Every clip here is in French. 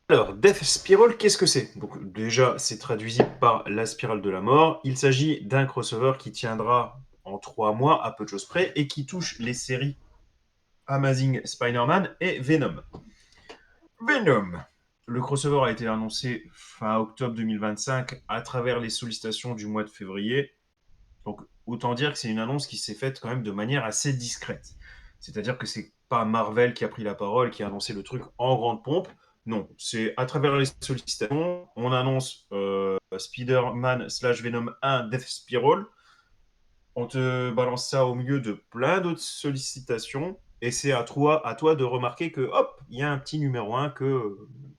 Alors, Death Spiral, qu'est-ce que c'est? Donc, déjà, c'est traduisible par la spirale de la mort. Il s'agit d'un crossover qui tiendra en 3 mois, à peu de choses près, et qui touche les séries Amazing Spider-Man et Venom. Venom. Le crossover a été annoncé fin octobre 2025 à travers les sollicitations du mois de février. Donc, autant dire que c'est une annonce qui s'est faite quand même de manière assez discrète. C'est-à-dire que c'est pas Marvel qui a pris la parole, qui a annoncé le truc en grande pompe. Non, c'est à travers les sollicitations. On annonce Spider-Man slash Venom 1 Death Spiral. On te balance ça au milieu de plein d'autres sollicitations. Et c'est à toi de remarquer que, hop, il y a un petit numéro 1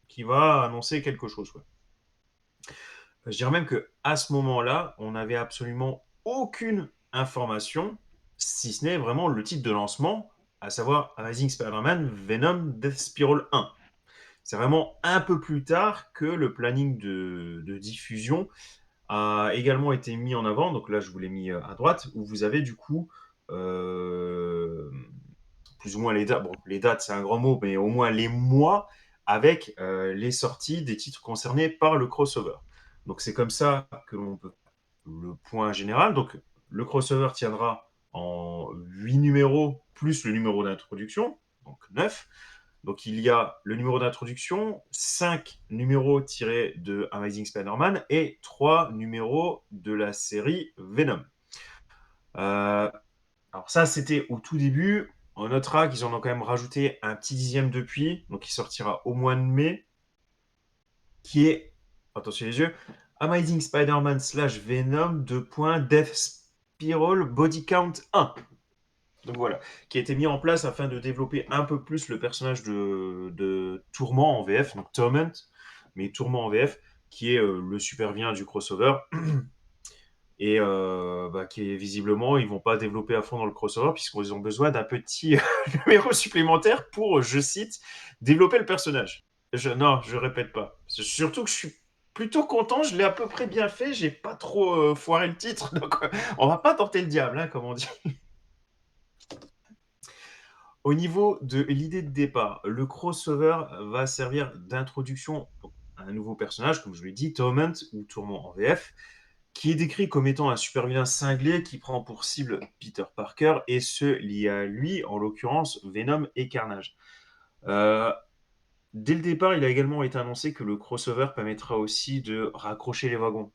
qui va annoncer quelque chose, quoi. Je dirais même qu'à ce moment-là, on n'avait absolument aucune information, si ce n'est vraiment le titre de lancement, à savoir Amazing Spider-Man Venom Death Spiral 1. C'est vraiment un peu plus tard que le planning de diffusion a également été mis en avant. Donc là, je vous l'ai mis à droite, où vous avez du coup plus ou moins les dates. Bon, les dates, c'est un grand mot, mais au moins les mois avec les sorties des titres concernés par le crossover. Donc c'est comme ça que l'on peut le point général. Donc le crossover tiendra en 8 numéros plus le numéro d'introduction, donc 9. Donc il y a le numéro d'introduction, 5 numéros tirés de Amazing Spider-Man et 3 numéros de la série Venom. Euh, alors ça, c'était au tout début. On notera qu'ils en ont quand même rajouté un petit dixième depuis, donc il sortira au mois de mai, qui est, attention les yeux, Amazing Spider-Man slash Venom, Death Spiral Body Count 1. Donc voilà, qui a été mis en place afin de développer un peu plus le personnage de Tourment en VF, donc Torment, mais Tourment en VF, qui est le super bien du crossover. Et qui est visiblement, ils vont pas développer à fond dans le crossover puisqu'ils ont besoin d'un petit numéro supplémentaire pour, je cite, développer le personnage. Non, je répète pas. Surtout que je suis plutôt content, je l'ai à peu près bien fait, j'ai pas trop foiré le titre, donc on va pas tenter le diable, hein, comme on dit. Au niveau de l'idée de départ, le crossover va servir d'introduction à un nouveau personnage, comme je l'ai dit, Torment ou Tourment en VF, qui est décrit comme étant un super-vilain cinglé qui prend pour cible Peter Parker et ceux liés à lui, en l'occurrence Venom et Carnage. Euh, Dès le départ, il a également été annoncé que le crossover permettra aussi de raccrocher les wagons.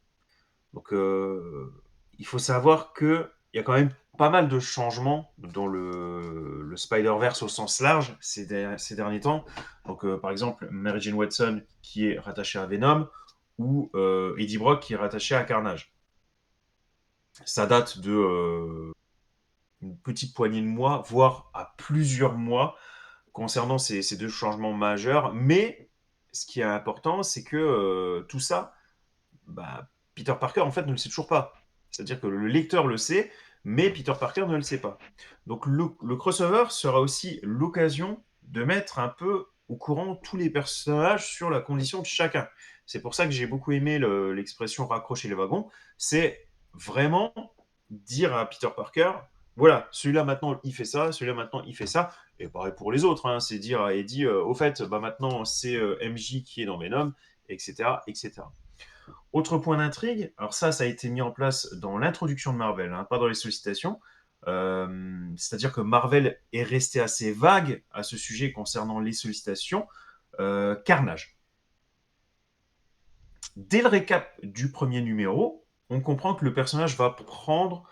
Donc, il faut savoir qu'il y a quand même pas mal de changements dans le Spider-Verse au sens large ces derniers temps. Donc, par exemple, Mary Jane Watson qui est rattachée à Venom ou Eddie Brock qui est rattaché à Carnage. Ça date de une petite poignée de mois, voire à plusieurs mois concernant ces deux changements majeurs. Mais ce qui est important, c'est que tout ça, bah, Peter Parker, en fait, ne le sait toujours pas. C'est-à-dire que le lecteur le sait, mais Peter Parker ne le sait pas. Donc le crossover sera aussi l'occasion de mettre un peu au courant tous les personnages sur la condition de chacun. C'est pour ça que j'ai beaucoup aimé l'expression raccrocher les wagons. C'est vraiment dire à Peter Parker, voilà, celui-là maintenant il fait ça, celui-là maintenant il fait ça, et pareil pour les autres, hein, c'est dire à Eddie, au fait, bah maintenant c'est MJ qui est dans Venom, etc., etc. Autre point d'intrigue, alors ça a été mis en place dans l'introduction de Marvel, hein, pas dans les sollicitations. C'est-à-dire que Marvel est resté assez vague à ce sujet concernant les sollicitations. Carnage. Dès le récap du premier numéro, on comprend que le personnage va prendre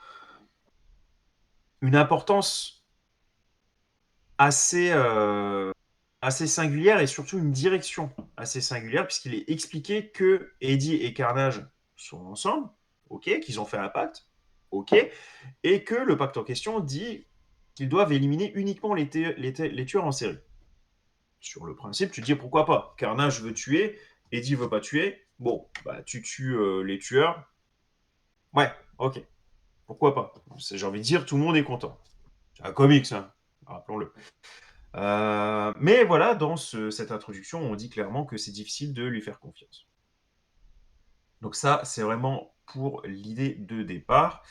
une importance assez, assez singulière et surtout une direction assez singulière, puisqu'il est expliqué que Eddie et Carnage sont ensemble, ok, qu'ils ont fait un pacte, ok, et que le pacte en question dit qu'ils doivent éliminer uniquement les tueurs en série. Sur le principe, tu te dis pourquoi pas. Carnage veut tuer, Eddie veut pas tuer. Bon, bah tu tues les tueurs. Ouais, ok. Pourquoi pas. J'ai envie de dire, tout le monde est content. C'est un comics, hein, rappelons-le. Mais voilà, dans cette introduction, on dit clairement que c'est difficile de lui faire confiance. Donc ça, c'est vraiment pour l'idée de départ.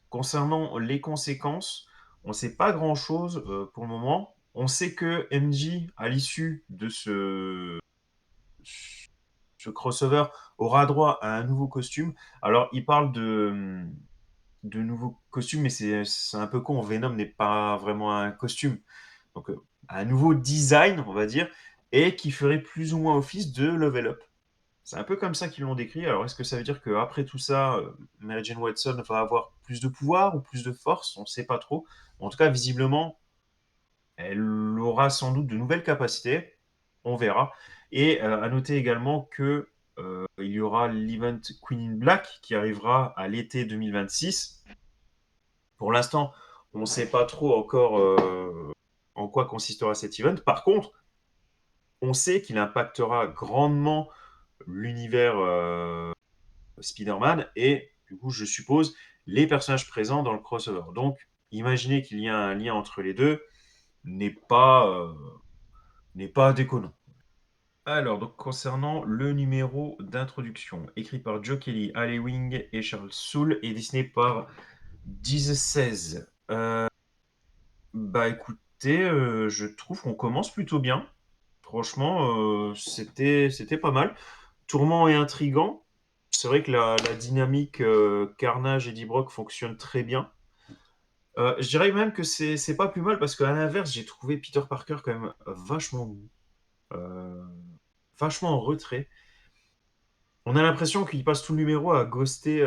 Concernant les conséquences, on ne sait pas grand-chose pour le moment. On sait que MJ, à l'issue de ce crossover aura droit à un nouveau costume. Alors, il parle de nouveaux costumes, mais c'est un peu con. Venom n'est pas vraiment un costume. Donc, un nouveau design, on va dire, et qui ferait plus ou moins office de level up. C'est un peu comme ça qu'ils l'ont décrit. Alors, est-ce que ça veut dire qu'après tout ça, Mary Jane Watson va avoir plus de pouvoir ou plus de force? On ne sait pas trop. En tout cas, visiblement, elle aura sans doute de nouvelles capacités. On verra. Et à noter également que il y aura l'event Queen in Black qui arrivera à l'été 2026. Pour l'instant, on ne sait pas trop encore en quoi consistera cet event. Par contre, on sait qu'il impactera grandement l'univers Spider-Man et du coup, je suppose, les personnages présents dans le crossover. Donc, imaginez qu'il y a un lien entre les deux n'est pas, euh, n'est pas déconnant. Alors, donc, concernant le numéro d'introduction, écrit par Joe Kelly, Ali Wing et Charles Soule, et dessiné par Diz 16. Bah écoutez, je trouve qu'on commence plutôt bien. Franchement, c'était pas mal. Tourment et intrigant. C'est vrai que la dynamique Carnage et D-Brock fonctionne très bien. Je dirais même que c'est pas plus mal parce qu'à l'inverse, j'ai trouvé Peter Parker quand même vachement mou, euh, vachement en retrait. On a l'impression qu'il passe tout le numéro à ghoster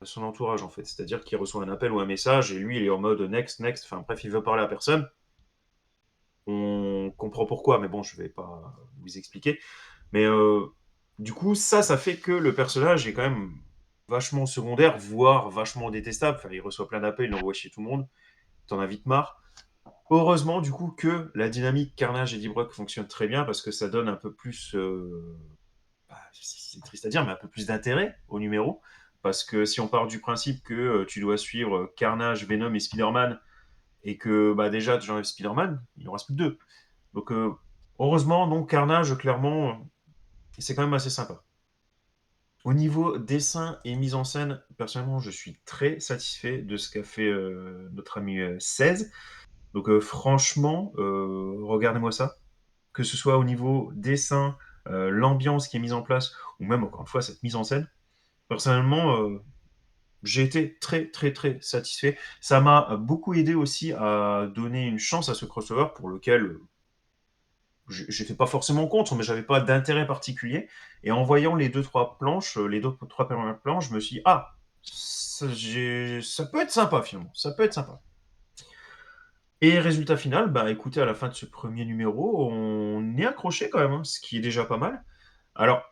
son entourage en fait. C'est-à-dire qu'il reçoit un appel ou un message et lui il est en mode next, next. Enfin bref, il veut parler à personne. On comprend pourquoi, mais bon, je vais pas vous expliquer. Mais du coup, ça fait que le personnage est quand même vachement secondaire, voire vachement détestable. Enfin, il reçoit plein d'appels, il envoie chez tout le monde. T'en as vite marre. Heureusement, du coup, que la dynamique Carnage et D-Brock fonctionne très bien parce que ça donne un peu plus, bah, c'est triste à dire, mais un peu plus d'intérêt au numéro. Parce que si on part du principe que tu dois suivre Carnage, Venom et Spider-Man, et que bah, déjà, tu enlèves Spider-Man, il en reste plus que deux. Donc, heureusement, non, Carnage, clairement, c'est quand même assez sympa. Au niveau dessin et mise en scène, personnellement, je suis très satisfait de ce qu'a fait notre ami 16. Donc, franchement, regardez-moi ça. Que ce soit au niveau dessin, l'ambiance qui est mise en place, ou même, encore une fois, cette mise en scène. Personnellement, j'ai été très, très, très satisfait. Ça m'a beaucoup aidé aussi à donner une chance à ce crossover pour lequel j'étais pas forcément contre, mais j'avais pas d'intérêt particulier. Et en voyant les deux, trois planches, les deux, trois premières planches, je me suis dit, ah, ça peut être sympa finalement, ça peut être sympa. Et résultat final, bah écoutez, à la fin de ce premier numéro, on est accroché quand même, hein, ce qui est déjà pas mal. Alors,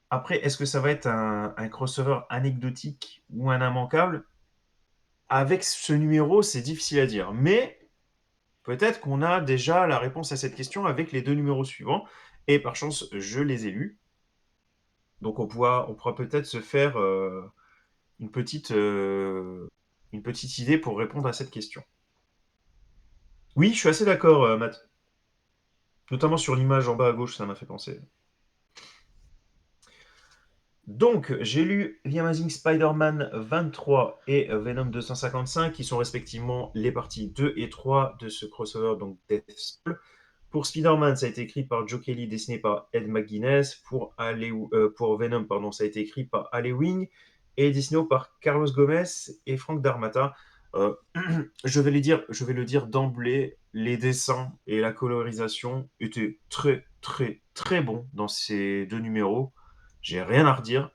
après, est-ce que ça va être un crossover anecdotique ou un immanquable? Avec ce numéro, c'est difficile à dire. Mais peut-être qu'on a déjà la réponse à cette question avec les deux numéros suivants. Et par chance, je les ai lus. Donc on pourra peut-être se faire une petite, euh, une petite idée pour répondre à cette question. Oui, je suis assez d'accord, Matt. Notamment sur l'image en bas à gauche, ça m'a fait penser. Donc, j'ai lu The Amazing Spider-Man 23 et Venom 255, qui sont respectivement les parties 2 et 3 de ce crossover, donc Deathstroke. Pour Spider-Man, ça a été écrit par Joe Kelly, dessiné par Ed McGuinness. Pour Venom, pardon, ça a été écrit par Ale Wing et dessiné par Carlos Gomez et Frank Darmata. Euh, je vais le dire d'emblée, les dessins et la colorisation étaient très, très, très bons dans ces deux numéros. J'ai rien à redire.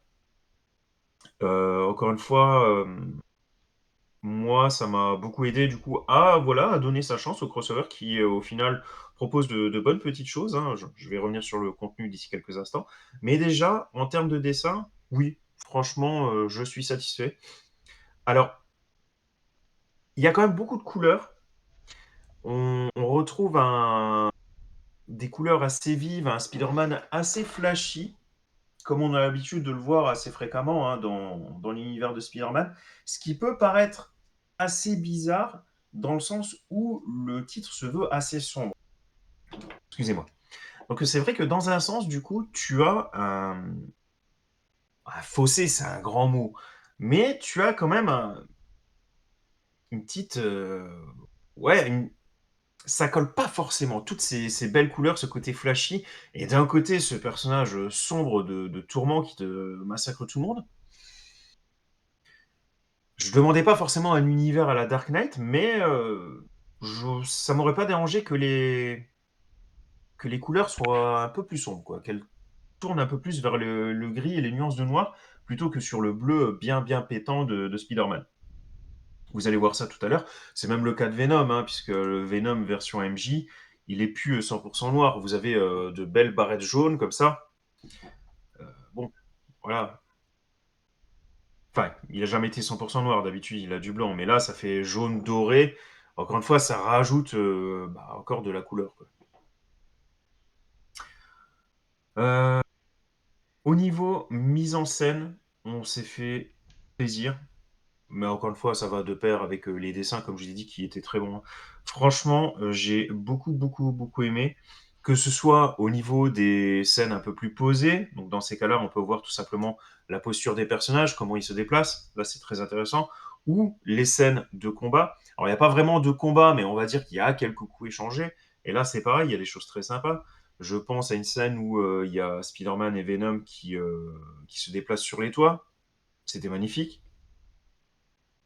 Encore une fois, moi, ça m'a beaucoup aidé du coup à, voilà, à donner sa chance au crossover qui, au final, propose de bonnes petites choses, hein. Je vais revenir sur le contenu d'ici quelques instants. Mais déjà, en termes de dessin, oui, franchement, je suis satisfait. Alors, il y a quand même beaucoup de couleurs. On retrouve des couleurs assez vives, un Spider-Man assez flashy, comme on a l'habitude de le voir assez fréquemment, hein, dans l'univers de Spider-Man, ce qui peut paraître assez bizarre dans le sens où le titre se veut assez sombre. Excusez-moi. Donc c'est vrai que dans un sens, du coup, tu as un fossé, c'est un grand mot, mais tu as quand même une petite, ouais, ça colle pas forcément. Toutes ces belles couleurs, ce côté flashy, et d'un côté, ce personnage sombre de Tourment qui te massacre tout le monde. Je demandais pas forcément un univers à la Dark Knight, mais ça m'aurait pas dérangé que les couleurs soient un peu plus sombres, quoi. Qu'elles tournent un peu plus vers le gris et les nuances de noir, plutôt que sur le bleu bien bien pétant de Spider-Man. Vous allez voir ça tout à l'heure. C'est même le cas de Venom, hein, puisque le Venom version MJ, il est plus 100% noir. Vous avez de belles barrettes jaunes comme ça. Bon, voilà. Enfin, il a jamais été 100% noir. D'habitude, il a du blanc. Mais là, ça fait jaune doré. Encore une fois, ça rajoute encore de la couleur, quoi. Euh, Au niveau mise en scène, on s'est fait plaisir. Mais encore une fois, ça va de pair avec les dessins, comme je l'ai dit, qui étaient très bons. Franchement, j'ai beaucoup, beaucoup, beaucoup aimé. Que ce soit au niveau des scènes un peu plus posées, donc dans ces cas-là, on peut voir tout simplement la posture des personnages, comment ils se déplacent, là c'est très intéressant, ou les scènes de combat. Alors il n'y a pas vraiment de combat, mais on va dire qu'il y a quelques coups échangés, et là c'est pareil, il y a des choses très sympas. Je pense à une scène où il y a Spider-Man et Venom qui se déplacent sur les toits, c'était magnifique.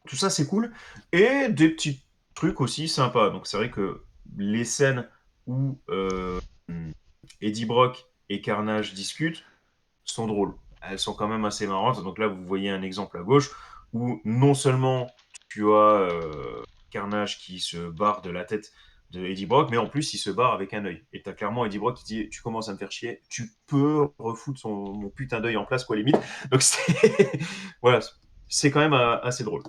Tout ça, c'est cool. Et des petits trucs aussi sympas. Donc, c'est vrai que les scènes où Eddie Brock et Carnage discutent sont drôles. Elles sont quand même assez marrantes. Donc là, vous voyez un exemple à gauche où non seulement tu as Carnage qui se barre de la tête de Eddie Brock, mais en plus, il se barre avec un œil. Et t'as clairement Eddie Brock qui dit: Tu commences à me faire chier, tu peux refoutre mon putain d'œil en place, quoi, limite. Donc, c'est. Voilà, c'est quand même assez drôle.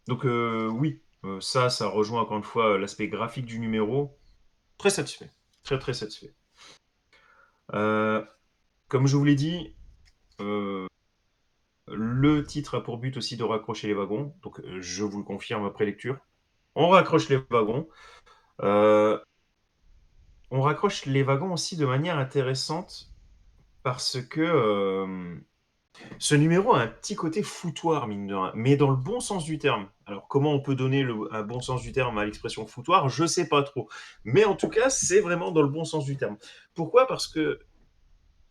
Donc oui, ça rejoint encore une fois l'aspect graphique du numéro. Très satisfait. Très très satisfait. Euh, Comme je vous l'ai dit, euh, le titre a pour but aussi de raccrocher les wagons. Donc je vous le confirme après lecture. On raccroche les wagons. Euh, on raccroche les wagons aussi de manière intéressante parce que ce numéro a un petit côté foutoir, mine de rien, mais dans le bon sens du terme. Alors, comment on peut donner un bon sens du terme à l'expression foutoir, je sais pas trop. Mais en tout cas, c'est vraiment dans le bon sens du terme. Pourquoi? Parce que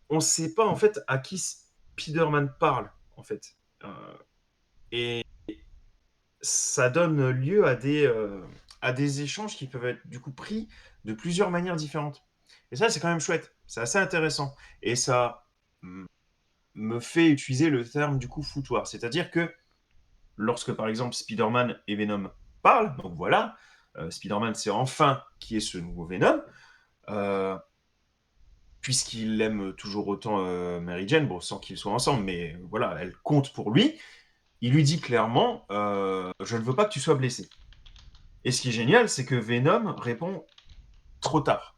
on ne sait pas en fait à qui Spider-Man parle, en fait. Euh, et ça donne lieu à des échanges qui peuvent être du coup pris de plusieurs manières différentes. Et ça, c'est quand même chouette. C'est assez intéressant. Et ça me fait utiliser le terme du coup foutoir. C'est-à-dire que lorsque par exemple Spider-Man et Venom parlent, donc voilà, Spider-Man sait enfin qui est ce nouveau Venom, euh, puisqu'il aime toujours autant Mary Jane, bon, sans qu'ils soient ensemble, mais voilà, elle compte pour lui, il lui dit clairement je ne veux pas que tu sois blessé. Et ce qui est génial, c'est que Venom répond trop tard.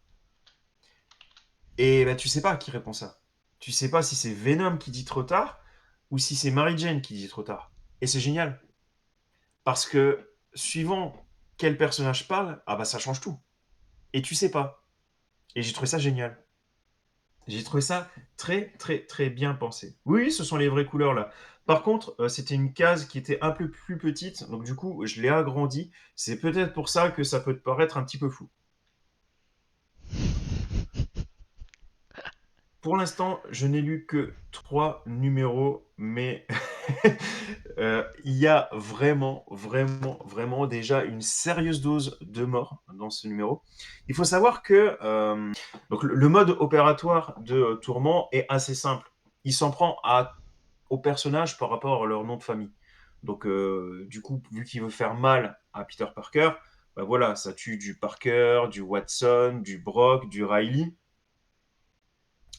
Et bah, tu sais pas à qui répond ça. Tu sais pas si c'est Venom qui dit trop tard ou si c'est Mary Jane qui dit trop tard. Et c'est génial. Parce que suivant quel personnage parle, ah bah ça change tout. Et tu sais pas. Et j'ai trouvé ça génial. J'ai trouvé ça très très très bien pensé. Oui, ce sont les vraies couleurs là. Par contre, c'était une case qui était un peu plus petite, donc du coup, je l'ai agrandie. C'est peut-être pour ça que ça peut te paraître un petit peu flou. Pour l'instant, je n'ai lu que 3 numéros, mais il y a vraiment, vraiment, vraiment déjà une sérieuse dose de mort dans ce numéro. Il faut savoir que donc le mode opératoire de Tourment est assez simple. Il s'en prend aux personnages par rapport à leur nom de famille. Donc, du coup, vu qu'il veut faire mal à Peter Parker, bah voilà, ça tue du Parker, du Watson, du Brock, du Riley.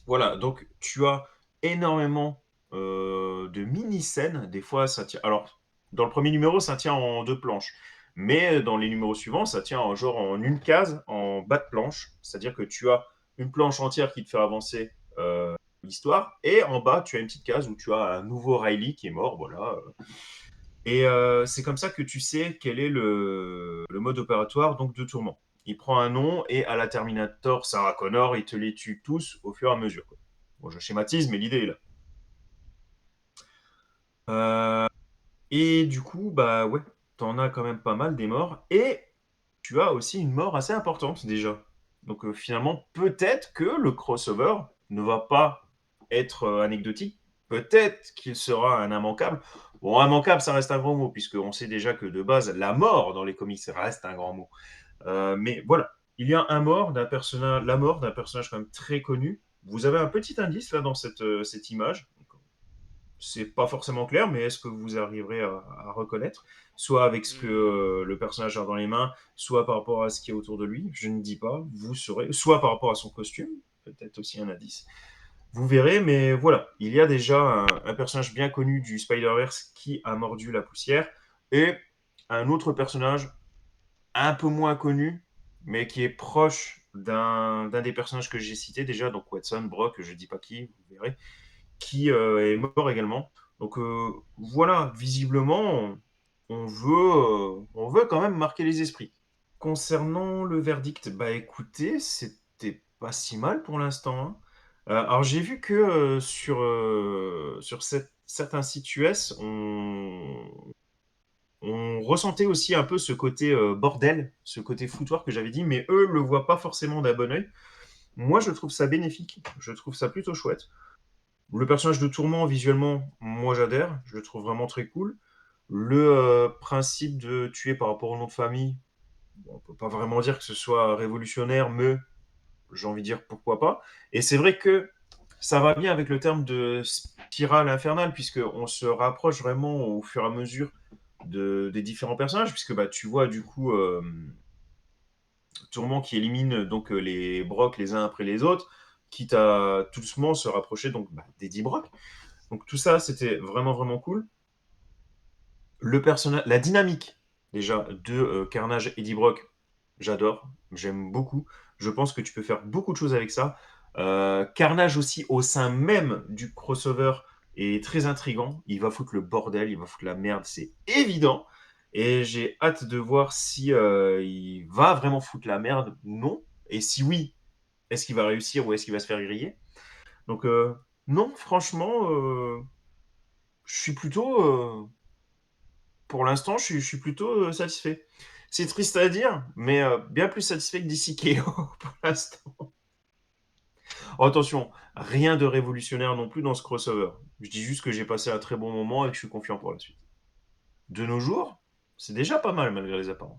Voilà, donc tu as énormément de mini-scènes. Des fois, ça tient. Alors, dans le premier numéro, ça tient en 2 planches. Mais dans les numéros suivants, ça tient en, genre en une case, en bas de planche. C'est-à-dire que tu as une planche entière qui te fait avancer l'histoire. Et en bas, tu as une petite case où tu as un nouveau Riley qui est mort. Voilà. Et c'est comme ça que tu sais quel est le mode opératoire donc de Tourment. Il prend un nom et à la Terminator, Sarah Connor, il te les tue tous au fur et à mesure, quoi. Bon, je schématise, mais l'idée est là. Et du coup, bah ouais. t'en as quand même pas mal des morts et tu as aussi une mort assez importante déjà. Donc finalement, peut-être que le crossover ne va pas être anecdotique. Peut-être qu'il sera un immanquable. Bon, immanquable, ça reste un grand mot, puisqu'on sait déjà que de base, la mort dans les comics reste un grand mot. Mais voilà, il y a la mort d'un personnage quand même très connu. Vous avez un petit indice là dans cette image. C'est pas forcément clair, mais est-ce que vous arriverez à reconnaître, soit avec ce que Hmm. le personnage a dans les mains, soit par rapport à ce qui est autour de lui? Je ne dis pas, vous saurez, soit par rapport à son costume, peut-être aussi un indice. Vous verrez, mais voilà, il y a déjà un personnage bien connu du Spider-Verse qui a mordu la poussière, et un autre personnage un peu moins connu, mais qui est proche d'un des personnages que j'ai cités déjà, donc Watson, Brock, je dis pas qui, vous verrez, qui est mort également. Donc voilà, visiblement, on veut quand même marquer les esprits. Concernant le verdict, bah écoutez, c'était pas si mal pour l'instant, hein. Alors j'ai vu que sur certains sites US, on ressentait aussi un peu ce côté bordel, ce côté foutoir que j'avais dit, mais eux le voient pas forcément d'un bon oeil. Moi, je trouve ça bénéfique, je trouve ça plutôt chouette. Le personnage de Tourment, visuellement, moi j'adhère, je le trouve vraiment très cool. Le principe de tuer par rapport au nom de famille, bon, on peut pas vraiment dire que ce soit révolutionnaire, mais j'ai envie de dire pourquoi pas. Et c'est vrai que ça va bien avec le terme de spirale infernale, puisqu'on se rapproche vraiment au fur et à mesure des différents personnages, puisque bah, tu vois du coup Tourment qui élimine donc les Brock les uns après les autres, quitte à tout doucement se rapprocher donc bah, d'Eddie Brock. Donc tout ça, c'était vraiment vraiment cool. Le personnage, la dynamique déjà de Carnage et Eddie Brock, j'adore, j'aime beaucoup. Je pense que tu peux faire beaucoup de choses avec ça. Carnage aussi au sein même du crossover est très intrigant. Il va foutre le bordel, il va foutre la merde, c'est évident. Et j'ai hâte de voir si il va vraiment foutre la merde ou non. Et si oui, est-ce qu'il va réussir ou est-ce qu'il va se faire griller? Donc non, franchement, je suis plutôt pour l'instant, je suis plutôt satisfait. C'est triste à dire, mais bien plus satisfait que d'ici Keo pour l'instant. Oh, attention, rien de révolutionnaire non plus dans ce crossover. Je dis juste que j'ai passé un très bon moment et que je suis confiant pour la suite. De nos jours, c'est déjà pas mal malgré les apparences.